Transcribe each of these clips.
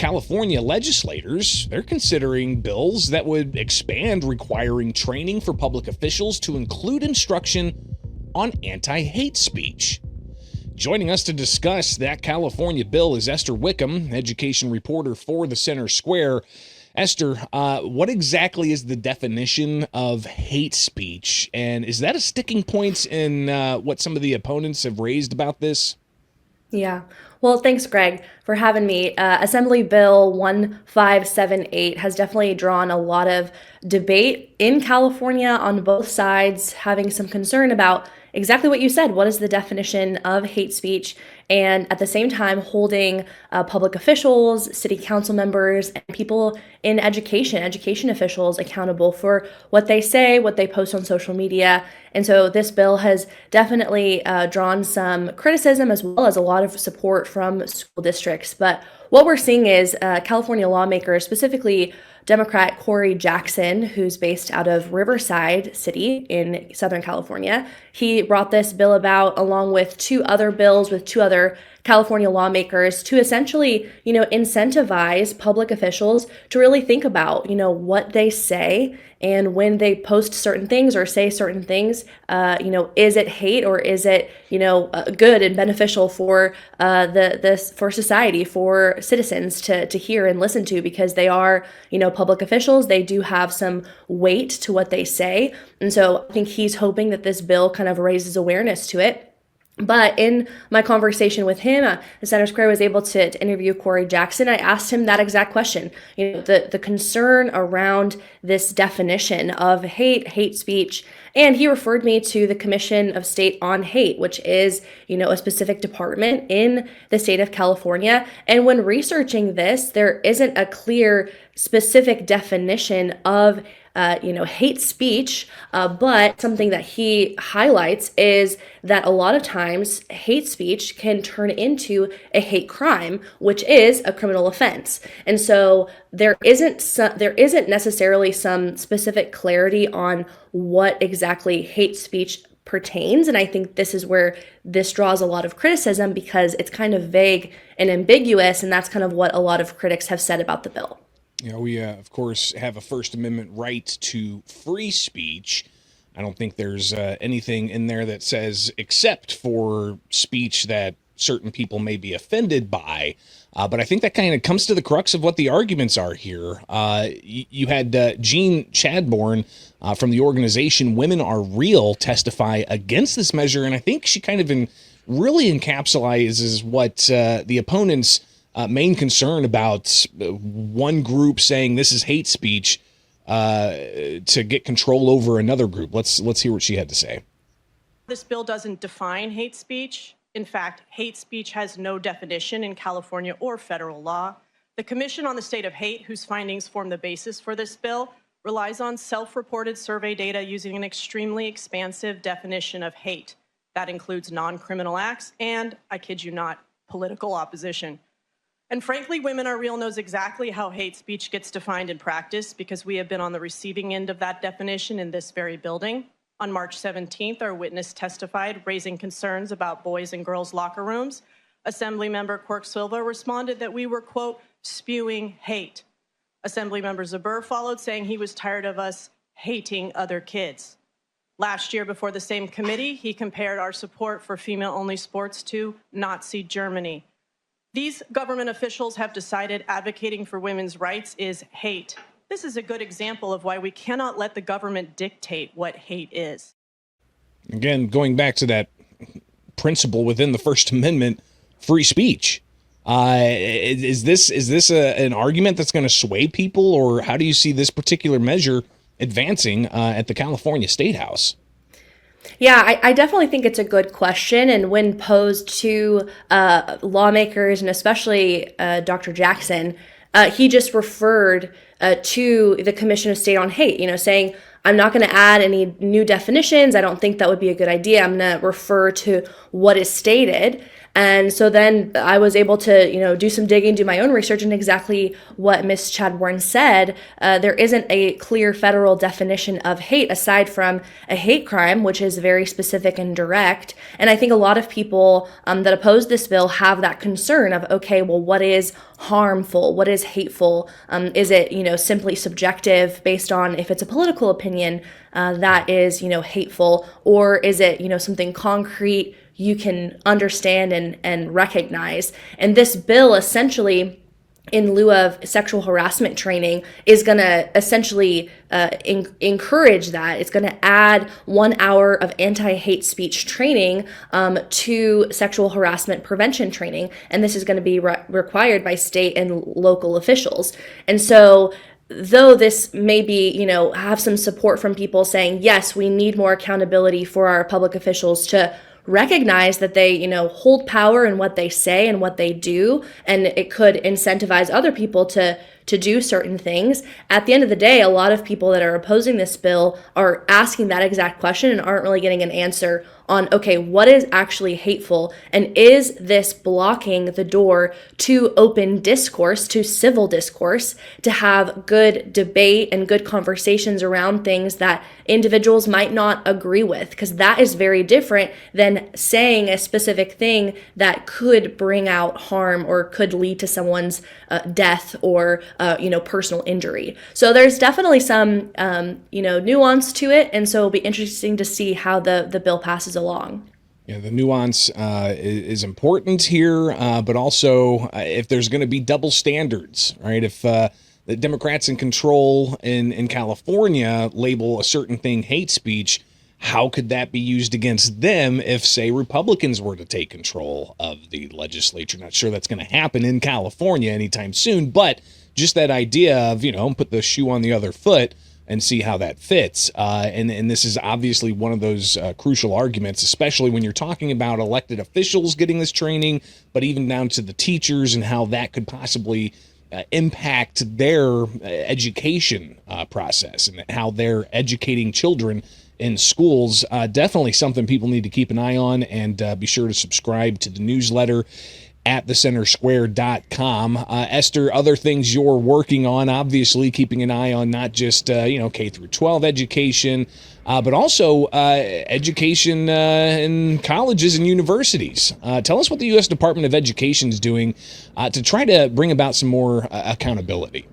California legislators, they're considering bills that would expand requiring training for public officials to include instruction on anti-hate speech. Joining us to discuss that California bill is Esther Wickham, education reporter for the Center Square. Esther, what exactly is the definition of hate speech? And is that a sticking point in what some of the opponents have raised about this? Yeah. Well, thanks, Greg, for having me. Assembly Bill 1578 has definitely drawn a lot of debate in California on both sides, having some concern about exactly what you said. What is the definition of hate speech? And at the same time, holding public officials, city council members, and people in education officials accountable for what they say, what they post on social media. And so this bill has definitely drawn some criticism as well as a lot of support from school districts. But what we're seeing is California lawmakers, specifically Democrat Corey Jackson, who's based out of Riverside City in Southern California. He brought this bill about along with two other bills with two other California lawmakers to essentially, incentivize public officials to really think about, what they say and when they post certain things or say certain things, is it hate or is it, good and beneficial for for society, for citizens to hear and listen to, because they are, public officials. They do have some weight to what they say. And so I think he's hoping that this bill kind of raises awareness to it. But in my conversation with him, the Center Square was able to interview Corey Jackson. I asked him that exact question, the concern around this definition of hate speech. And he referred me to the Commission of State on Hate, which is, a specific department in the state of California. And when researching this, there isn't a clear, specific definition of hate speech, but something that he highlights is that a lot of times hate speech can turn into a hate crime, which is a criminal offense. And so there isn't necessarily some specific clarity on what exactly hate speech pertains. And I think this is where this draws a lot of criticism, because it's kind of vague and ambiguous, and that's kind of what a lot of critics have said about the bill. We, of course, have a First Amendment right to free speech. I don't think there's anything in there that says except for speech that certain people may be offended by. But I think that kind of comes to the crux of what the arguments are here. You had Jean Chadbourne from the organization Women Are Real testify against this measure, and I think she kind of really encapsulates what the opponents' main concern about one group saying this is hate speech to get control over another group. Let's hear what she had to say. This bill doesn't define hate speech. In fact, hate speech has no definition in California or federal law. The Commission on the State of Hate, whose findings form the basis for this bill, relies on self-reported survey data using an extremely expansive definition of hate. That includes non-criminal acts and, I kid you not, political opposition. And frankly, Women Are Real knows exactly how hate speech gets defined in practice, because we have been on the receiving end of that definition in this very building. On March 17th, our witness testified, raising concerns about boys and girls' locker rooms. Assemblymember Quirk Silva responded that we were, quote, spewing hate. Assemblymember Zabur followed, saying he was tired of us hating other kids. Last year, before the same committee, he compared our support for female-only sports to Nazi Germany. These government officials have decided advocating for women's rights is hate. This is a good example of why we cannot let the government dictate what hate is. Again, going back to that principle within the First Amendment, free speech. Is this an argument that's going to sway people, or how do you see this particular measure advancing at the California State House? Yeah, I definitely think it's a good question. And when posed to lawmakers, and especially Dr. Jackson, he just referred to the Commission of State on Hate, saying, I'm not going to add any new definitions. I don't think that would be a good idea. I'm going to refer to what is stated. And so then I was able to, do some digging, do my own research, and exactly what Ms. Chadbourne said. There isn't a clear federal definition of hate aside from a hate crime, which is very specific and direct. And I think a lot of people that oppose this bill have that concern of, okay, well, what is harmful? What is hateful? Is it, simply subjective based on if it's a political opinion that is, hateful? Or is it, something concrete you can understand and recognize? And this bill essentially, in lieu of sexual harassment training, is going to essentially encourage that. It's going to add 1 hour of anti-hate speech training to sexual harassment prevention training. And this is going to be required by state and local officials. And so though this may be, have some support from people saying, yes, we need more accountability for our public officials to recognize that they, hold power in what they say and what they do, and it could incentivize other people to do certain things. At the end of the day, a lot of people that are opposing this bill are asking that exact question and aren't really getting an answer on, okay, what is actually hateful? And is this blocking the door to open discourse, to civil discourse, to have good debate and good conversations around things that individuals might not agree with? Because that is very different than saying a specific thing that could bring out harm or could lead to someone's death or personal injury. So there's definitely some nuance to it, and so it'll be interesting to see how the bill passes along. Yeah, the nuance is important here, but also if there's going to be double standards, right? If the Democrats in control in California label a certain thing hate speech, how could that be used against them if, say, Republicans were to take control of the legislature? Not sure that's going to happen in California anytime soon, but just that idea of, put the shoe on the other foot and see how that fits. And this is obviously one of those crucial arguments, especially when you're talking about elected officials getting this training, but even down to the teachers and how that could possibly impact their education process and how they're educating children in schools. Definitely something people need to keep an eye on, and be sure to subscribe to the newsletter at thecentersquare.com. Esther, other things you're working on, obviously keeping an eye on not just K through 12 education, but also education in colleges and universities. Tell us what the U.S. Department of Education is doing to try to bring about some more accountability.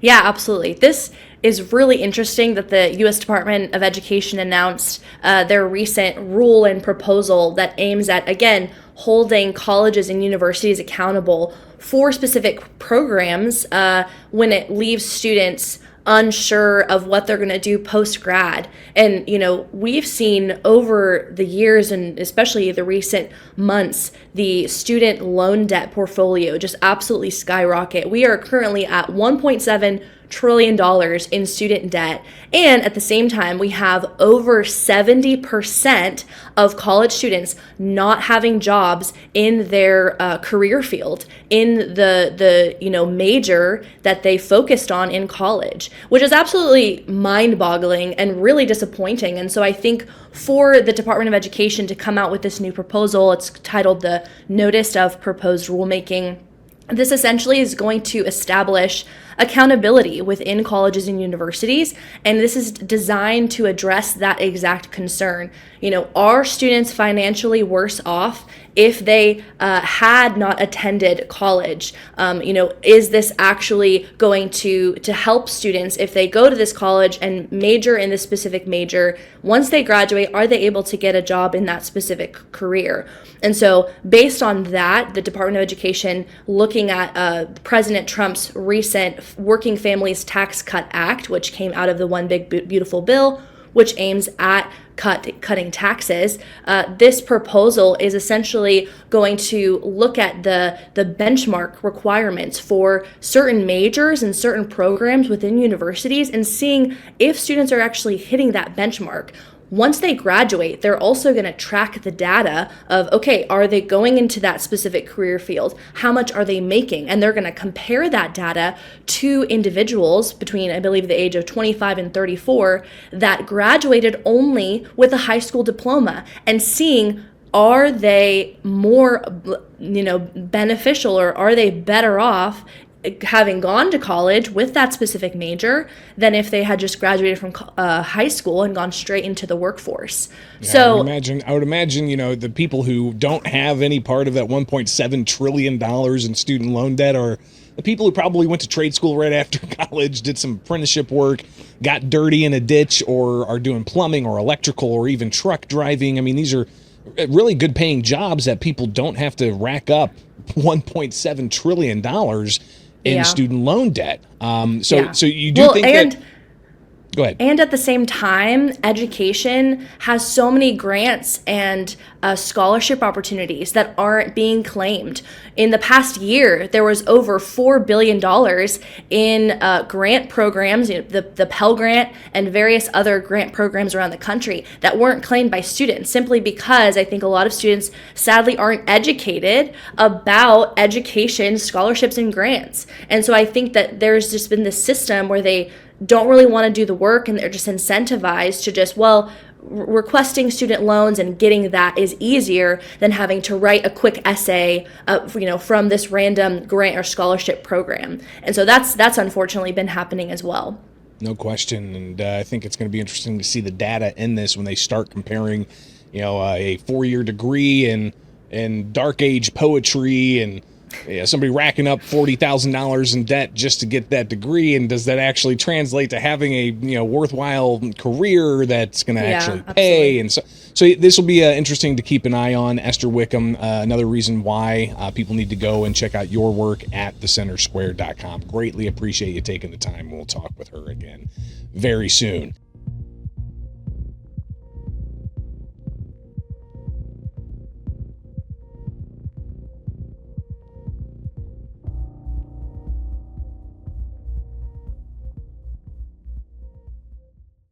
Yeah, absolutely. This is really interesting that the U.S. Department of Education announced their recent rule and proposal that aims at, again, holding colleges and universities accountable for specific programs when it leaves students unsure of what they're going to do post-grad. And, we've seen over the years, and especially the recent months, the student loan debt portfolio just absolutely skyrocket. We are currently at $1.7 trillion in student debt. And at the same time, we have over 70% of college students not having jobs in their career field, in the major that they focused on in college, which is absolutely mind-boggling and really disappointing. And so I think for the Department of Education to come out with this new proposal, it's titled the Notice of Proposed Rulemaking. This essentially is going to establish accountability within colleges and universities, and this is designed to address that exact concern. Are students financially worse off if they had not attended college? Is this actually going to help students if they go to this college and major in this specific major? Once they graduate, are they able to get a job in that specific career? And so based on that, the Department of Education, looking at President Trump's recent Working Families Tax Cut Act, which came out of the One Big Beautiful Bill, which aims at cutting taxes. This proposal is essentially going to look at the benchmark requirements for certain majors and certain programs within universities and seeing if students are actually hitting that benchmark. Once they graduate, they're also going to track the data of, okay, are they going into that specific career field? How much are they making? And they're going to compare that data to individuals between, I believe, the age of 25 and 34 that graduated only with a high school diploma and seeing, are they more, beneficial, or are they better off having gone to college with that specific major than if they had just graduated from high school and gone straight into the workforce? Yeah, So I would imagine, the people who don't have any part of that $1.7 trillion in student loan debt are the people who probably went to trade school right after college, did some apprenticeship work, got dirty in a ditch, or are doing plumbing or electrical or even truck driving. I mean, these are really good paying jobs that people don't have to rack up $1.7 trillion in yeah, student loan debt. So yeah. you do Well, think and that, go ahead. And at the same time, education has so many grants and scholarship opportunities that aren't being claimed. In the past year, there was over $4 billion in grant programs, the Pell Grant and various other grant programs around the country that weren't claimed by students, simply because I think a lot of students sadly aren't educated about education, scholarships, and grants. And so I think that there's just been this system where they don't really want to do the work, and they're just incentivized to just, requesting student loans and getting that is easier than having to write a quick essay, from this random grant or scholarship program. And so that's unfortunately been happening as well. No question. And I think it's going to be interesting to see the data in this when they start comparing, a 4-year degree in dark age poetry and somebody racking up $40,000 in debt just to get that degree, and does that actually translate to having a worthwhile career that's going to actually pay? Absolutely. And so this will be interesting to keep an eye on. Esther Wickham, another reason why people need to go and check out your work at thecentersquare.com. Greatly appreciate you taking the time. We'll talk with her again very soon.